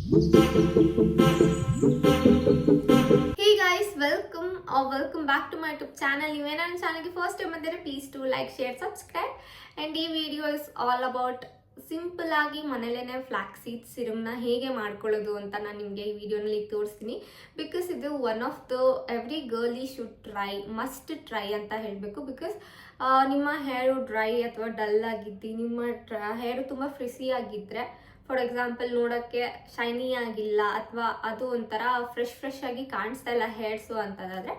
Hey guys, welcome back to my YouTube channel. If you are on channel first time ಬಂದರೆ please do like, share, subscribe. And ಈ video is all about simple ಆಗಿ ಮನೇಲೇನೆ flax seed ಸಿರಮ್ನ ಹೇಗೆ ಮಾಡ್ಕೊಳ್ಳೋದು ಅಂತ ನಾನು ನಿಮಗೆ ಈ ವಿಡಿಯೋನಲ್ಲಿ ತೋರಿಸ್ತೀನಿ. ಬಿಕಾಸ್ ಇದು one of the every girl should try, must try ಅಂತ ಹೇಳಬೇಕು. ಬಿಕಾಸ್ ನಿಮ್ಮ ಹೇರು ಡ್ರೈ ಅಥವಾ ಡಲ್ ಆಗಿದ್ದು, ನಿಮ್ಮ ಹೇರು ತುಂಬ ಫ್ರಿಸಿ ಆಗಿದ್ದರೆ, ಫಾರ್ ಎಕ್ಸಾಂಪಲ್ ನೋಡೋಕ್ಕೆ ಶೈನಿ ಆಗಿಲ್ಲ ಅಥವಾ ಅದು ಒಂಥರ ಫ್ರೆಶ್ ಆಗಿ ಕಾಣಿಸ್ತಾ ಇಲ್ಲ ಹೇರ್ಸು ಅಂತದಾದರೆ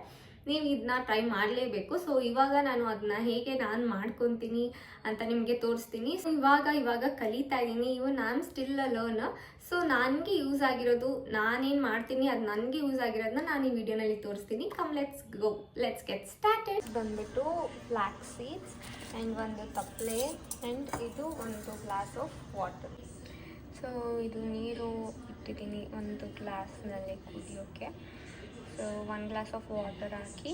ನೀವು ಇದನ್ನ ಟ್ರೈ ಮಾಡಲೇಬೇಕು. ಸೊ ಇವಾಗ ನಾನು ಅದನ್ನ ಹೇಗೆ ನಾನು ಮಾಡ್ಕೊತೀನಿ ಅಂತ ನಿಮಗೆ ತೋರಿಸ್ತೀನಿ. ಸೊ ಇವಾಗ ಕಲಿತಾ ಇದ್ದೀನಿ. ನಾನು ಸ್ಟಿಲ್ ಲರ್ನ್. ಸೊ ನನಗೆ ಯೂಸ್ ಆಗಿರೋದು, ನಾನೇನು ಮಾಡ್ತೀನಿ ಅದು ನನಗೆ ಯೂಸ್ ಆಗಿರೋದನ್ನ ನಾನು ಈ ವಿಡಿಯೋನಲ್ಲಿ ತೋರಿಸ್ತೀನಿ. Let's get started. ಬಂದ್ಬಿಟ್ಟು ಫ್ಲಾಕ್ಸ್ ಸೀಡ್ಸ್ ಆ್ಯಂಡ್ ಒಂದು ತಪ್ಪಲೆ ಆ್ಯಂಡ್ ಇದು ಒಂದು ಗ್ಲಾಸ್ ಆಫ್ ವಾಟರ್. ಸೊ ಇದು ನೀರು ಇಟ್ಟಿದ್ದೀನಿ ಒಂದು ಗ್ಲಾಸ್ನಲ್ಲಿ ಕುದಿಯೋಕ್ಕೆ. ಸೊ 1 ಗ್ಲಾಸ್ ಆಫ್ ವಾಟರ್ ಹಾಕಿ,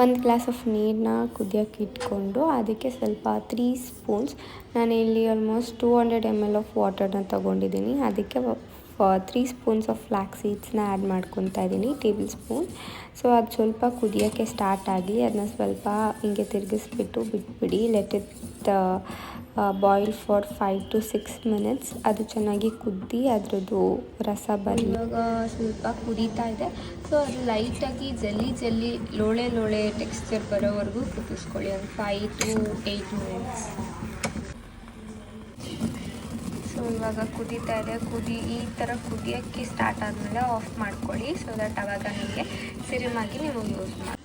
1 ಗ್ಲಾಸ್ ಆಫ್ ನೀರನ್ನ ಕುದಿಯೋಕ್ಕೆ ಇಟ್ಕೊಂಡು ಅದಕ್ಕೆ ಸ್ವಲ್ಪ 3 ಸ್ಪೂನ್ಸ್, ನಾನು ಇಲ್ಲಿ ಆಲ್ಮೋಸ್ಟ್ 200 ml ಆಫ್ ವಾಟರ್ನ ತೊಗೊಂಡಿದ್ದೀನಿ. ಅದಕ್ಕೆ 3 ಸ್ಪೂನ್ಸ್ ಆಫ್ ಫ್ಲಾಕ್ಸ್ ಸೀಡ್ಸ್ನ ಆ್ಯಡ್ ಮಾಡ್ಕೊತಾ ಇದ್ದೀನಿ, ಟೇಬಲ್ ಸ್ಪೂನ್. ಸೊ ಅದು ಸ್ವಲ್ಪ ಕುದಿಯೋಕ್ಕೆ ಸ್ಟಾರ್ಟ್ ಆಗಲಿ. ಅದನ್ನ ಸ್ವಲ್ಪ ಹಿಂಗೆ ತಿರುಗಿಸ್ಬಿಟ್ಟು ಬಿಟ್ಬಿಡಿ. Let it boil for 5 to 6 minutes. ಅದು ಚೆನ್ನಾಗಿ ಕುದ್ದಿ ಅದರದ್ದು ರಸ ಬರಲಿ. ಇವಾಗ ಸ್ವಲ್ಪ ಕುದೀತಾ ಇದೆ. ಸೊ ಅದು ಲೈಟಾಗಿ ಜಲ್ಲಿ ಲೋಳೆ ಟೆಕ್ಸ್ಚರ್ ಬರೋವರೆಗೂ ಕುದಿಸ್ಕೊಳ್ಳಿ, ಒಂದು 5 to 8 minutes. ಸೊ ಇವಾಗ ಕುದೀತಾ ಇದೆ. ಈ ಥರ ಕುದಿಯೋಕ್ಕೆ ಸ್ಟಾರ್ಟ್ ಆದಮೇಲೆ ಆಫ್ ಮಾಡ್ಕೊಳ್ಳಿ. ಸೊ ದಟ್ ಆವಾಗ ನಿಮಗೆ ಸಿರಮಾಗಿ ನೀವು ಯೂಸ್ ಮಾಡಿ.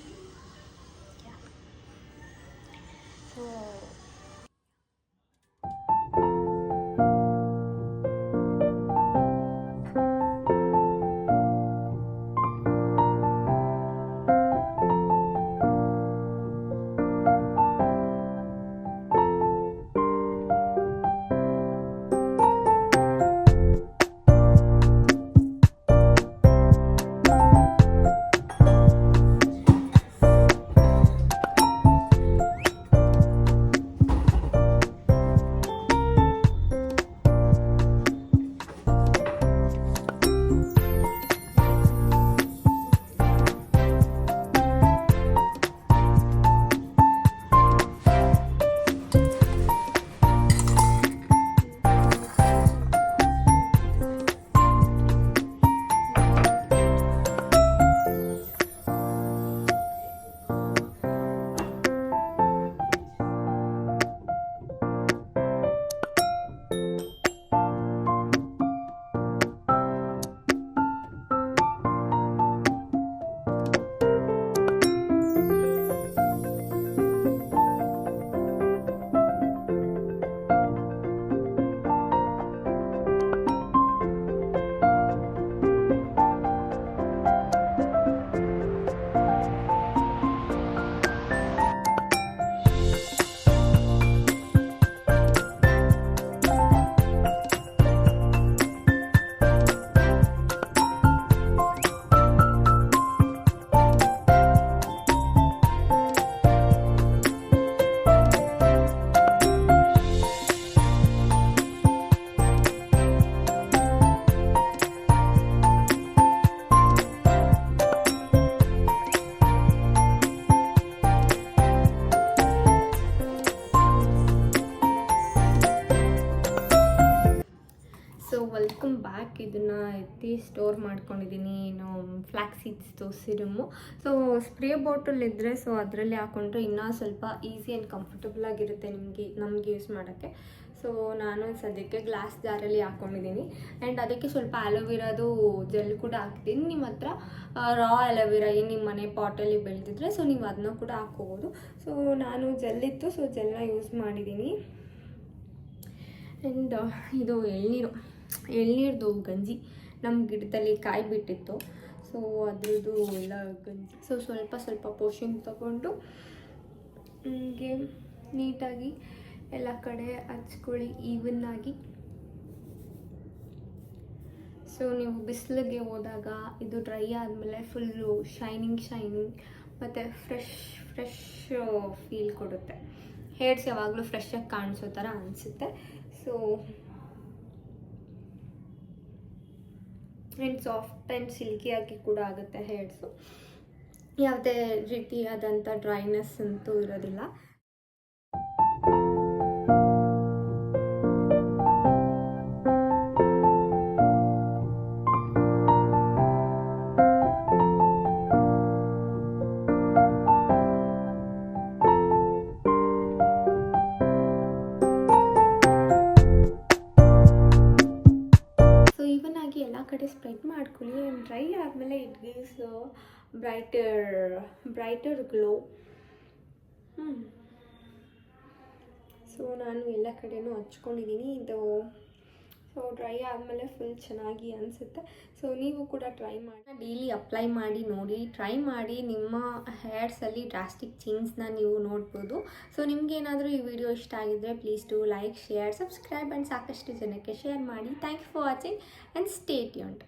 Welcome back. ಇದನ್ನು ಎತ್ತಿ ಸ್ಟೋರ್ ಮಾಡ್ಕೊಂಡಿದ್ದೀನಿ, ಫ್ಲಾಕ್ಸ್ ಸೀಡ್ಸ್ದು ಸಿರಮು. ಸೊ ಸ್ಪ್ರೇ ಬಾಟಲ್ ಇದ್ದರೆ ಸೊ ಅದರಲ್ಲಿ ಹಾಕ್ಕೊಂಡ್ರೆ ಇನ್ನೂ ಸ್ವಲ್ಪ ಈಸಿ ಆ್ಯಂಡ್ ಕಂಫರ್ಟಬಲ್ ಆಗಿರುತ್ತೆ ನಮಗೆ ಯೂಸ್ ಮಾಡೋಕ್ಕೆ. ಸೊ ನಾನು ಸದ್ಯಕ್ಕೆ ಗ್ಲಾಸ್ ಜಾರಲ್ಲಿ ಹಾಕ್ಕೊಂಡಿದ್ದೀನಿ. ಆ್ಯಂಡ್ ಅದಕ್ಕೆ ಸ್ವಲ್ಪ ಆಲೋವೆರಾದು ಜೆಲ್ ಕೂಡ ಹಾಕ್ತೀನಿ. ನಿಮ್ಮ ಹತ್ರ ರಾ ಆಲೋವೆರಾ ಏನು ನಿಮ್ಮ ಮನೆ ಪಾಟಲ್ಲಿ ಬೆಳೆದಿದ್ರೆ ಸೊ ನೀವು ಅದನ್ನ ಕೂಡ ಹಾಕ್ಕೋಬೋದು. ಸೊ ನಾನು ಜೆಲ್ ಇತ್ತು, ಸೊ ಜೆಲ್ನ ಯೂಸ್ ಮಾಡಿದ್ದೀನಿ. ಆ್ಯಂಡ್ ಇದು ಎಳ್ನೀರ್ದು ಗಂಜಿ ನಮ್ಮ ಗಿಡದಲ್ಲಿ ಕಾಯಿ ಬಿಟ್ಟಿತ್ತು. ಸೊ ಅದ್ರದ್ದು ಎಲ್ಲ ಗಂಜಿ. ಸೊ ಸ್ವಲ್ಪ ಪೋರ್ಷನ್ ತಗೊಂಡು ಹೀಗೆ ನೀಟಾಗಿ ಎಲ್ಲ ಕಡೆ ಹಚ್ಕೊಳ್ಳಿ ಈವನ್ನಾಗಿ. ಸೊ ನೀವು ಬಿಸಿಲಿಗೆ ಹೋದಾಗ ಇದು ಡ್ರೈ ಆದಮೇಲೆ ಫುಲ್ಲು ಶೈನಿಂಗ್ ಮತ್ತು ಫ್ರೆಶ್ ಫೀಲ್ ಕೊಡುತ್ತೆ. ಹೇರ್ಸ್ ಯಾವಾಗಲೂ ಫ್ರೆಶ್ ಆಗಿ ಕಾಣಿಸೋ ಥರ ಅನಿಸುತ್ತೆ. ಸೊ ಆ್ಯಂಡ್ ಸಾಫ್ಟ್ ಆ್ಯಂಡ್ ಸಿಲ್ಕಿಯಾಗಿ ಕೂಡ ಆಗುತ್ತೆ ಹೇರ್ಸು. ಯಾವುದೇ ರೀತಿಯಾದಂಥ ಡ್ರೈನೆಸ್ ಅಂತೂ ಇರೋದಿಲ್ಲ. ಈವನ್ ಆಗಿ ಎಲ್ಲ ಕಡೆ ಸ್ಪ್ರೆಡ್ ಮಾಡ್ಕೊಳ್ಳಿ. ಡ್ರೈ ಆದಮೇಲೆ it gives brighter glow. So ನಾನು ಎಲ್ಲ ಕಡೆನೂ ಹಚ್ಕೊಂಡಿದ್ದೀನಿ. ಇದು ಸೊ ಡ್ರೈ ಆದಮೇಲೆ ಫುಲ್ ಚೆನ್ನಾಗಿ ಅನಿಸುತ್ತೆ. ಸೊ ನೀವು ಕೂಡ ಟ್ರೈ ಮಾಡಿ, ಡೈಲಿ ಅಪ್ಲೈ ಮಾಡಿ ನೋಡಿ. ಟ್ರೈ ಮಾಡಿ, ನಿಮ್ಮ ಹೇರ್ಸಲ್ಲಿ ಡ್ರಾಸ್ಟಿಕ್ ಚೇಂಜ್ನ ನೀವು ನೋಡ್ಬೋದು. ಸೊ ನಿಮಗೇನಾದರೂ ಈ ವಿಡಿಯೋ ಇಷ್ಟ ಆಗಿದ್ದರೆ please to like, share, subscribe and ಸಾಕಷ್ಟು ಜನಕ್ಕೆ ಶೇರ್ ಮಾಡಿ. Thank you for watching and stay tuned.